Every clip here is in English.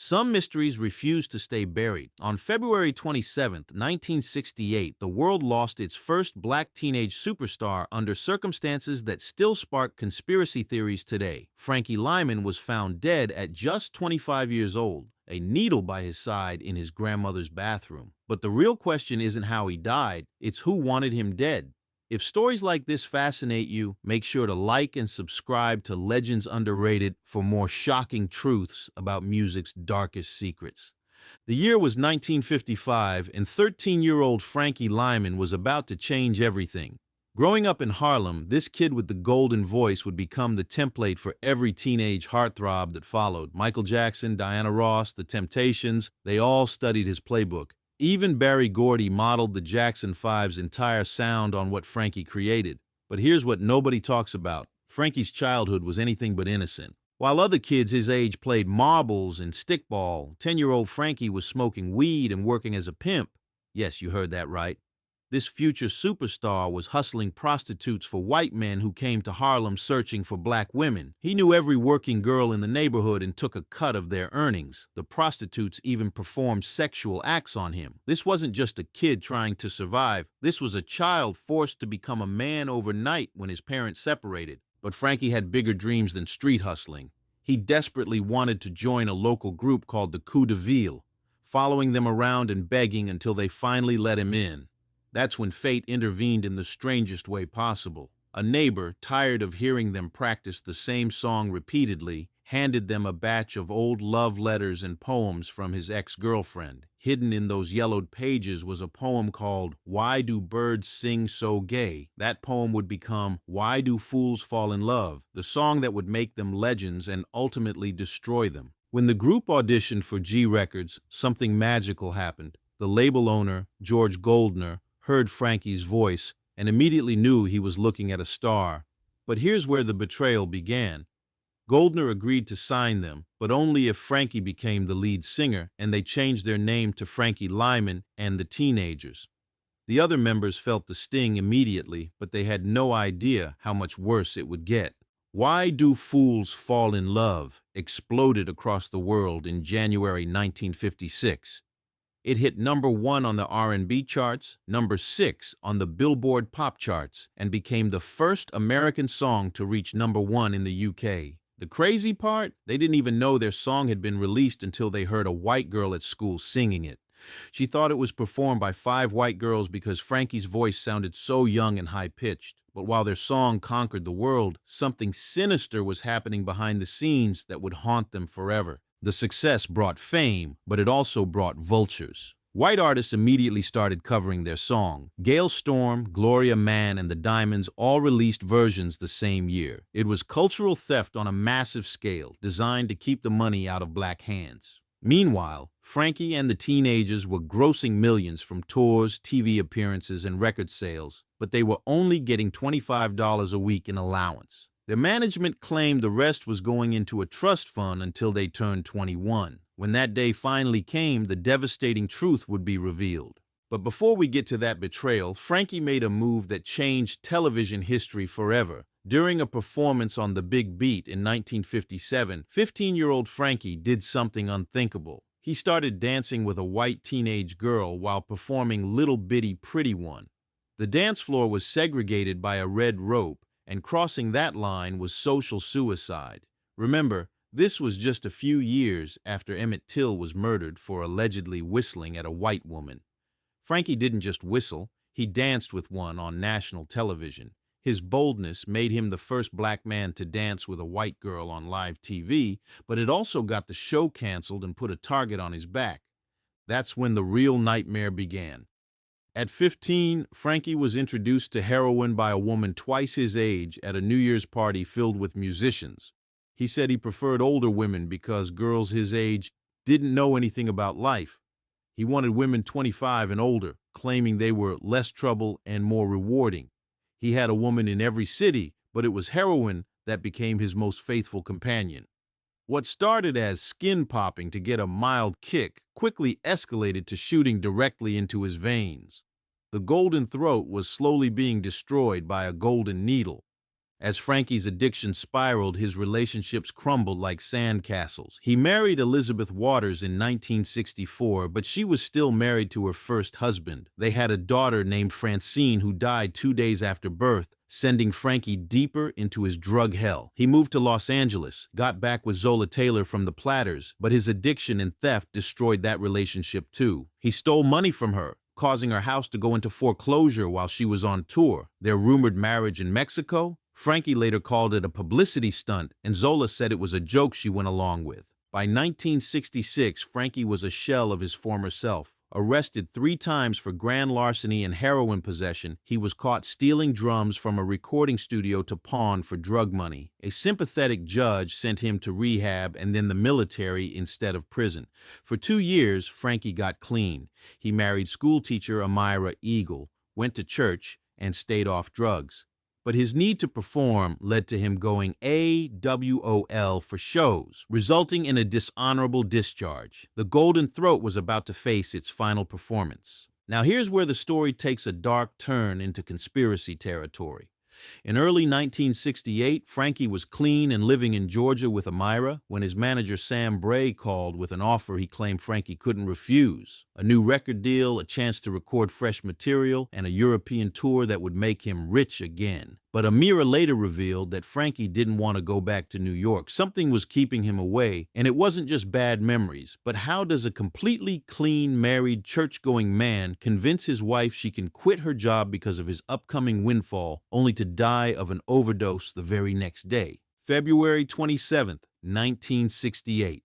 Some mysteries refuse to stay buried. On February 27, 1968, the world lost its first black teenage superstar under circumstances that still spark conspiracy theories today. Frankie Lymon was found dead at just 25 years old, a needle by his side in his grandmother's bathroom. But the real question isn't how he died, it's who wanted him dead. If stories like this fascinate you, make sure to like and subscribe to Legends Underrated for more shocking truths about music's darkest secrets. The year was 1955, and 13-year-old Frankie Lymon was about to change everything. Growing up in Harlem, this kid with the golden voice would become the template for every teenage heartthrob that followed. Michael Jackson, Diana Ross, The Temptations, they all studied his playbook. Even Barry Gordy modeled the Jackson 5's entire sound on what Frankie created. But here's what nobody talks about. Frankie's childhood was anything but innocent. While other kids his age played marbles and stickball, 10-year-old Frankie was smoking weed and working as a pimp. Yes, you heard that right. This future superstar was hustling prostitutes for white men who came to Harlem searching for black women. He knew every working girl in the neighborhood and took a cut of their earnings. The prostitutes even performed sexual acts on him. This wasn't just a kid trying to survive. This was a child forced to become a man overnight when his parents separated. But Frankie had bigger dreams than street hustling. He desperately wanted to join a local group called the Coup de Ville, following them around and begging until they finally let him in. That's when fate intervened in the strangest way possible. A neighbor, tired of hearing them practice the same song repeatedly, handed them a batch of old love letters and poems from his ex-girlfriend. Hidden in those yellowed pages was a poem called "Why Do Birds Sing So Gay?" That poem would become "Why Do Fools Fall in Love?" the song that would make them legends and ultimately destroy them. When the group auditioned for G Records, something magical happened. The label owner, George Goldner, heard Frankie's voice and immediately knew he was looking at a star. But here's where the betrayal began. Goldner agreed to sign them, but only if Frankie became the lead singer, and they changed their name to Frankie Lymon and the Teenagers. The other members felt the sting immediately, but they had no idea how much worse it would get. "Why Do Fools Fall in Love" exploded across the world in January 1956. It hit #1 on the R&B charts, #6 on the Billboard pop charts, and became the first American song to reach #1 in the UK. The crazy part? They didn't even know their song had been released until they heard a white girl at school singing it. She thought it was performed by 5 white girls because Frankie's voice sounded so young and high-pitched. But while their song conquered the world, something sinister was happening behind the scenes that would haunt them forever. The success brought fame, but it also brought vultures. White artists immediately started covering their song. Gail Storm, Gloria Mann, and the Diamonds all released versions the same year. It was cultural theft on a massive scale, designed to keep the money out of black hands. Meanwhile, Frankie and the Teenagers were grossing millions from tours, TV appearances, and record sales, but they were only getting $25 a week in allowance. Their management claimed the rest was going into a trust fund until they turned 21. When that day finally came, the devastating truth would be revealed. But before we get to that betrayal, Frankie made a move that changed television history forever. During a performance on The Big Beat in 1957, 15-year-old Frankie did something unthinkable. He started dancing with a white teenage girl while performing Little Bitty Pretty One. The dance floor was segregated by a red rope, and crossing that line was social suicide. Remember, this was just a few years after Emmett Till was murdered for allegedly whistling at a white woman. Frankie didn't just whistle, he danced with one on national television. His boldness made him the first black man to dance with a white girl on live TV, but it also got the show canceled and put a target on his back. That's when the real nightmare began. At 15, Frankie was introduced to heroin by a woman twice his age at a New Year's party filled with musicians. He said he preferred older women because girls his age didn't know anything about life. He wanted women 25 and older, claiming they were less trouble and more rewarding. He had a woman in every city, but it was heroin that became his most faithful companion. What started as skin popping to get a mild kick quickly escalated to shooting directly into his veins. The golden throat was slowly being destroyed by a golden needle. As Frankie's addiction spiraled, his relationships crumbled like sandcastles. He married Elizabeth Waters in 1964, but she was still married to her first husband. They had a daughter named Francine who died 2 days after birth, sending Frankie deeper into his drug hell. He moved to Los Angeles, got back with Zola Taylor from the Platters, but his addiction and theft destroyed that relationship too. He stole money from her, causing her house to go into foreclosure while she was on tour. Their rumored marriage in Mexico? Frankie later called it a publicity stunt, and Zola said it was a joke she went along with. By 1966, Frankie was a shell of his former self. Arrested 3 times for grand larceny and heroin possession, he was caught stealing drums from a recording studio to pawn for drug money. A sympathetic judge sent him to rehab and then the military instead of prison. For 2 years, Frankie got clean. He married schoolteacher Amira Eagle, went to church, and stayed off drugs. But his need to perform led to him going AWOL for shows, resulting in a dishonorable discharge. The Golden Throat was about to face its final performance. Now here's where the story takes a dark turn into conspiracy territory. In early 1968, Frankie was clean and living in Georgia with Amira when his manager Sam Bray called with an offer he claimed Frankie couldn't refuse. A new record deal, a chance to record fresh material, and a European tour that would make him rich again. But Amira later revealed that Frankie didn't want to go back to New York. Something was keeping him away, and it wasn't just bad memories. But how does a completely clean, married, church-going man convince his wife she can quit her job because of his upcoming windfall, only to die of an overdose the very next day? February 27th, 1968.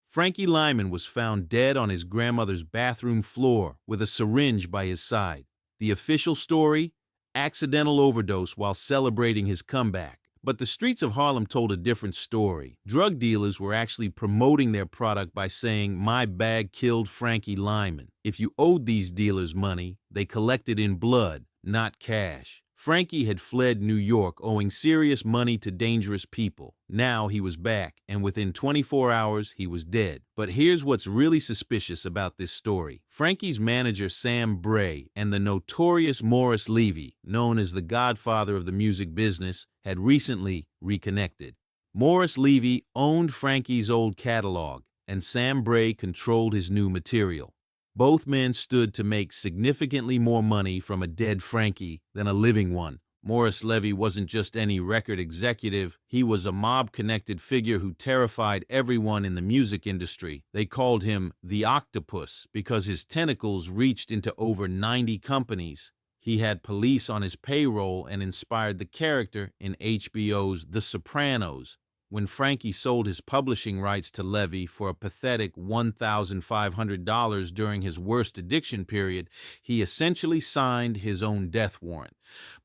Frankie Lymon was found dead on his grandmother's bathroom floor with a syringe by his side. The official story? Accidental overdose while celebrating his comeback. But the streets of Harlem told a different story. Drug dealers were actually promoting their product by saying, "My bag killed Frankie Lymon." If you owed these dealers money, they collected in blood, not cash. Frankie had fled New York, owing serious money to dangerous people. Now he was back, and within 24 hours, he was dead. But here's what's really suspicious about this story. Frankie's manager, Sam Bray, and the notorious Morris Levy, known as the godfather of the music business, had recently reconnected. Morris Levy owned Frankie's old catalog, and Sam Bray controlled his new material. Both men stood to make significantly more money from a dead Frankie than a living one. Morris Levy wasn't just any record executive. He was a mob-connected figure who terrified everyone in the music industry. They called him the Octopus because his tentacles reached into over 90 companies. He had police on his payroll and inspired the character in HBO's The Sopranos. When Frankie sold his publishing rights to Levy for a pathetic $1,500 during his worst addiction period, he essentially signed his own death warrant.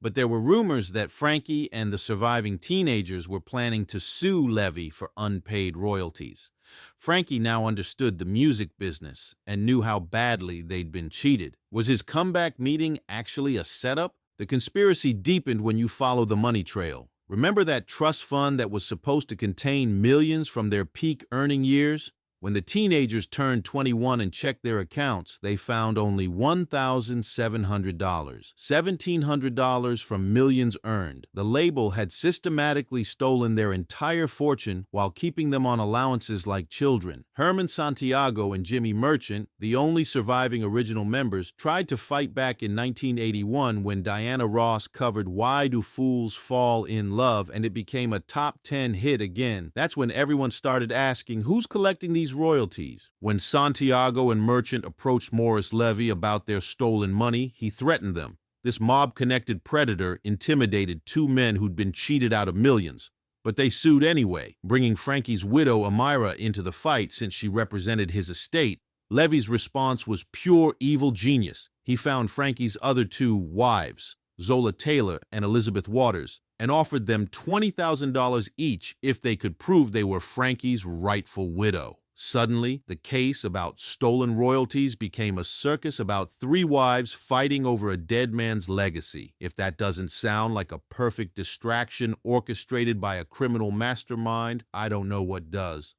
But there were rumors that Frankie and the surviving teenagers were planning to sue Levy for unpaid royalties. Frankie now understood the music business and knew how badly they'd been cheated. Was his comeback meeting actually a setup? The conspiracy deepened when you follow the money trail. Remember that trust fund that was supposed to contain millions from their peak earning years? When the teenagers turned 21 and checked their accounts, they found only $1,700, $1,700 from millions earned. The label had systematically stolen their entire fortune while keeping them on allowances like children. Herman Santiago and Jimmy Merchant, the only surviving original members, tried to fight back in 1981 when Diana Ross covered "Why Do Fools Fall in Love" and it became a top 10 hit again. That's when everyone started asking, who's collecting these royalties? When Santiago and Merchant approached Morris Levy about their stolen money, he threatened them. This mob-connected predator intimidated 2 men who'd been cheated out of millions. But they sued anyway, bringing Frankie's widow Amira into the fight since she represented his estate. Levy's response was pure evil genius. He found Frankie's other 2 wives, Zola Taylor and Elizabeth Waters, and offered them $20,000 each if they could prove they were Frankie's rightful widow. Suddenly, the case about stolen royalties became a circus about 3 wives fighting over a dead man's legacy. If that doesn't sound like a perfect distraction orchestrated by a criminal mastermind, I don't know what does.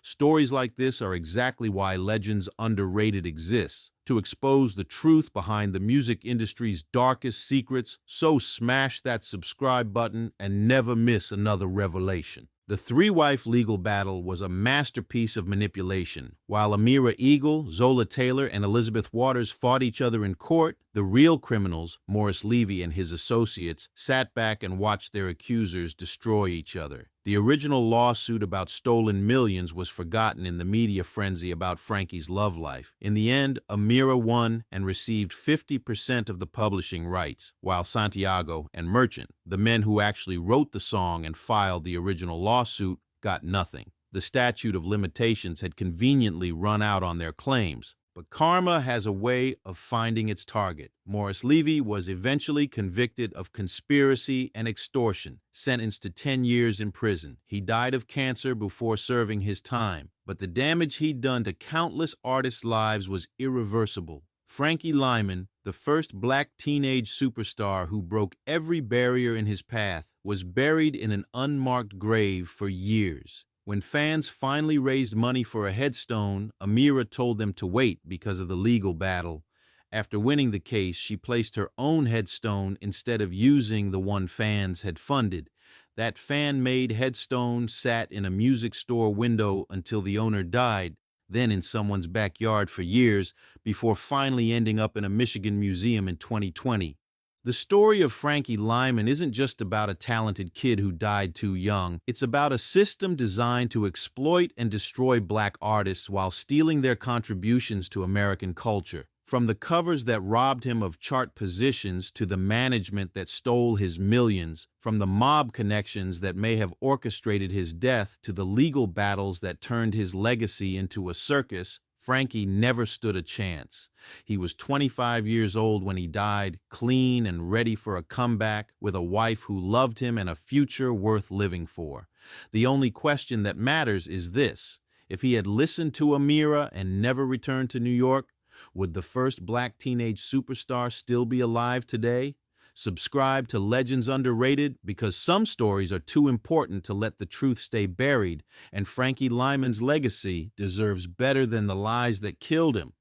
Stories like this are exactly why Legends Underrated exists, to expose the truth behind the music industry's darkest secrets. So smash that subscribe button and never miss another revelation. The three-wife legal battle was a masterpiece of manipulation. While Amira Eagle, Zola Taylor, and Elizabeth Waters fought each other in court, the real criminals, Morris Levy and his associates, sat back and watched their accusers destroy each other. The original lawsuit about stolen millions was forgotten in the media frenzy about Frankie's love life. In the end, Amira won and received 50% of the publishing rights, while Santiago and Merchant, the men who actually wrote the song and filed the original lawsuit, got nothing. The statute of limitations had conveniently run out on their claims. But karma has a way of finding its target. Morris Levy was eventually convicted of conspiracy and extortion, sentenced to 10 years in prison. He died of cancer before serving his time, but the damage he'd done to countless artists' lives was irreversible. Frankie Lymon, the first black teenage superstar who broke every barrier in his path, was buried in an unmarked grave for years. When fans finally raised money for a headstone, Amira told them to wait because of the legal battle. After winning the case, she placed her own headstone instead of using the one fans had funded. That fan-made headstone sat in a music store window until the owner died, then in someone's backyard for years, before finally ending up in a Michigan museum in 2020. The story of Frankie Lymon isn't just about a talented kid who died too young. It's about a system designed to exploit and destroy black artists while stealing their contributions to American culture. From the covers that robbed him of chart positions to the management that stole his millions, from the mob connections that may have orchestrated his death to the legal battles that turned his legacy into a circus, Frankie never stood a chance. He was 25 years old when he died, clean and ready for a comeback, with a wife who loved him and a future worth living for. The only question that matters is this: if he had listened to Amira and never returned to New York, would the first black teenage superstar still be alive today? Subscribe to Legends Underrated, because some stories are too important to let the truth stay buried, and Frankie Lymon's legacy deserves better than the lies that killed him.